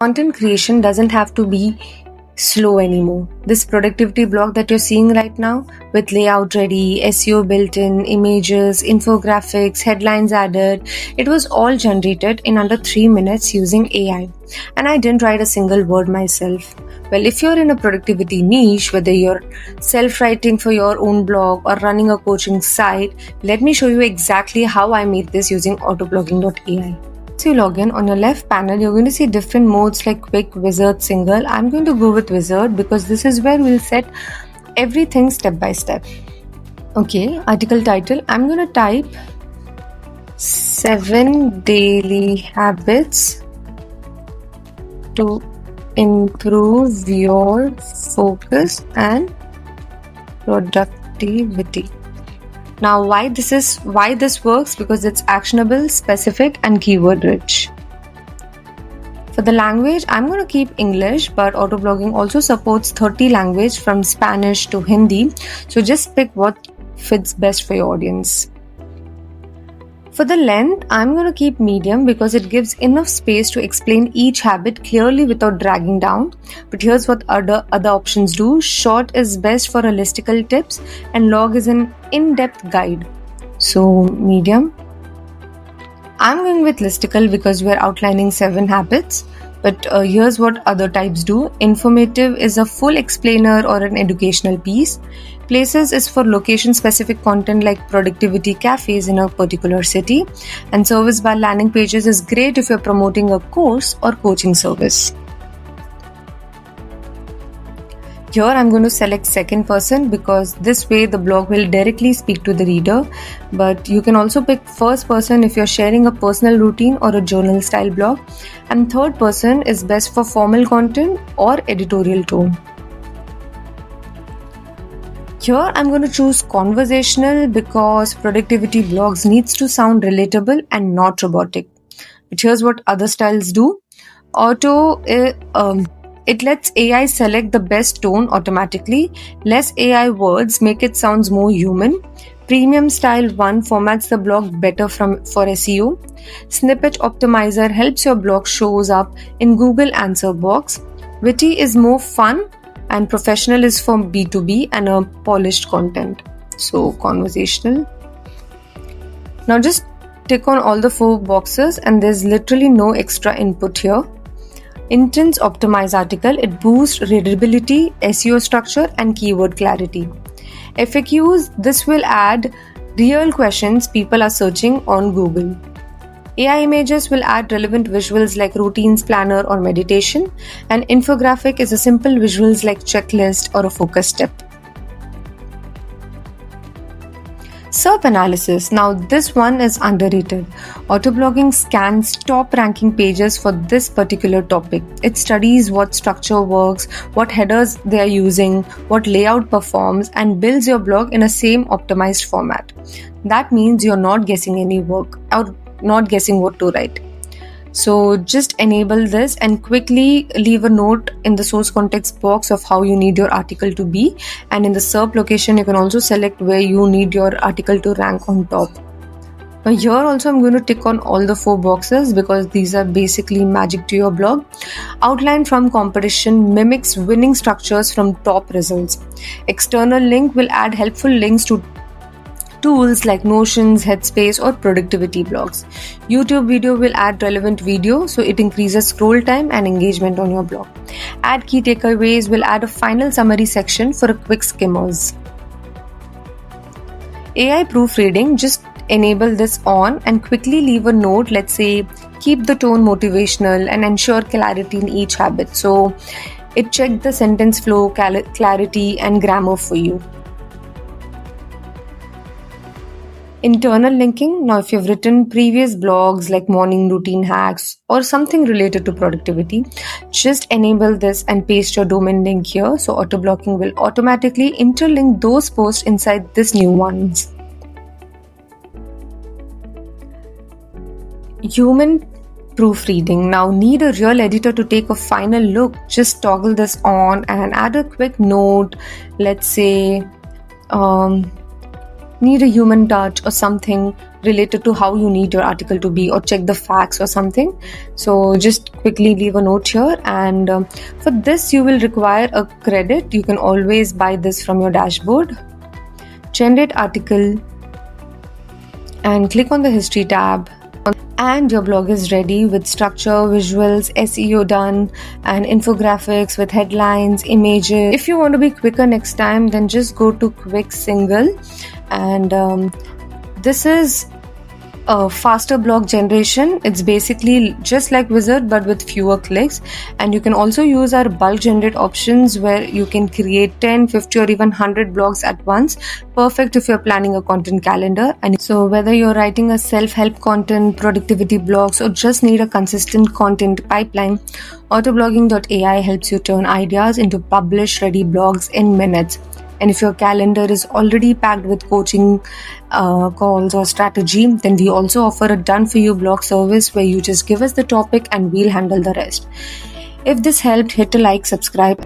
Content creation doesn't have to be slow anymore. This productivity blog that you're seeing right now, with layout ready, SEO built in, images, infographics, headlines added, it was all generated in under 3 minutes using AI. And I didn't write a single word myself. Well, if you're in a productivity niche, whether you're self-writing for your own blog or running a coaching site, let me show you exactly how I made this using Autoblogging.ai. Once you log in, on your left panel, you're going to see different modes like quick, wizard, single. I'm going to go with wizard because this is where we'll set everything step by step. Okay, article title. I'm going to type 7 daily habits to improve your focus and productivity. Now, why this works? Because it's actionable, specific, and keyword rich. For the language, I'm going to keep English, but Autoblogging also supports 30 languages from Spanish to Hindi. So just pick what fits best for your audience. For the length, I'm going to keep medium because it gives enough space to explain each habit clearly without dragging down. But here's what other options do. Short is best for holistical tips and long is an in-depth guide. So medium. I'm going with listicle because we're outlining 7 habits. But here's what other types do. Informative is a full explainer or an educational piece. Places is for location-specific content like productivity cafes in a particular city. And service bar landing pages is great if you're promoting a course or coaching service. Here I'm going to select second person because this way the blog will directly speak to the reader. But you can also pick first person if you're sharing a personal routine or a journal style blog. And third person is best for formal content or editorial tone. Here I'm going to choose conversational because productivity blogs needs to sound relatable and not robotic. But here's what other styles do. It lets AI select the best tone automatically. Less AI words make it sounds more human. Premium style 1 formats the blog better for SEO. Snippet optimizer helps your blog shows up in Google answer box. Witty is more fun and professional is for B2B and a polished content. So conversational. Now just tick on all the 4 boxes and there's literally no extra input here. Intense optimized article, it boosts readability, SEO structure and keyword clarity. FAQs, this will add real questions people are searching on Google. AI images will add relevant visuals like routines, planner or meditation. And infographic is a simple visuals like checklist or a focus step. SERP analysis. Now this one is underrated. Autoblogging scans top ranking pages for this particular topic. It studies what structure works, what headers they are using, what layout performs and builds your blog in a same optimized format. That means you're not guessing any work or not guessing what to write. So just enable this and quickly leave a note in the source context box of how you need your article to be, and in the SERP location you can also select where you need your article to rank on top. Now here also I'm going to tick on all the 4 boxes because these are basically magic to your blog. Outline from competition mimics winning structures from top results. External link will add helpful links to tools like Notions, Headspace or productivity blogs. YouTube video will add relevant video so it increases scroll time and engagement on your blog. Add key takeaways will add a final summary section for a quick skimmers. AI proofreading, just enable this on and quickly leave a note, let's say keep the tone motivational and ensure clarity in each habit. So it checked the sentence flow, clarity and grammar for you. Internal linking. Now if you've written previous blogs like morning routine hacks or something related to productivity, just enable this and paste your domain link here, so Autoblocking will automatically interlink those posts inside this new ones. Human proofreading. Now need a real editor to take a final look, just toggle this on and add a quick note, let's say need a human touch or something related to how you need your article to be, or check the facts or something. So just quickly leave a note here, and for this you will require a credit. You can always buy this from your dashboard. Generate article and click on the history tab, and your blog is ready with structure, visuals, SEO done, and infographics with headlines, images. If you want to be quicker next time, then just go to quick single, and this is a faster blog generation. It's basically just like Wizard but with fewer clicks, and you can also use our bulk generate options where you can create 10, 50 or even 100 blogs at once. Perfect if you're planning a content calendar. And so whether you're writing a self-help content, productivity blogs, or just need a consistent content pipeline, Autoblogging.ai helps you turn ideas into publish ready blogs in minutes. And if your calendar is already packed with coaching calls or strategy, then we also offer a done-for-you blog service where you just give us the topic and we'll handle the rest. If this helped, hit a like, subscribe.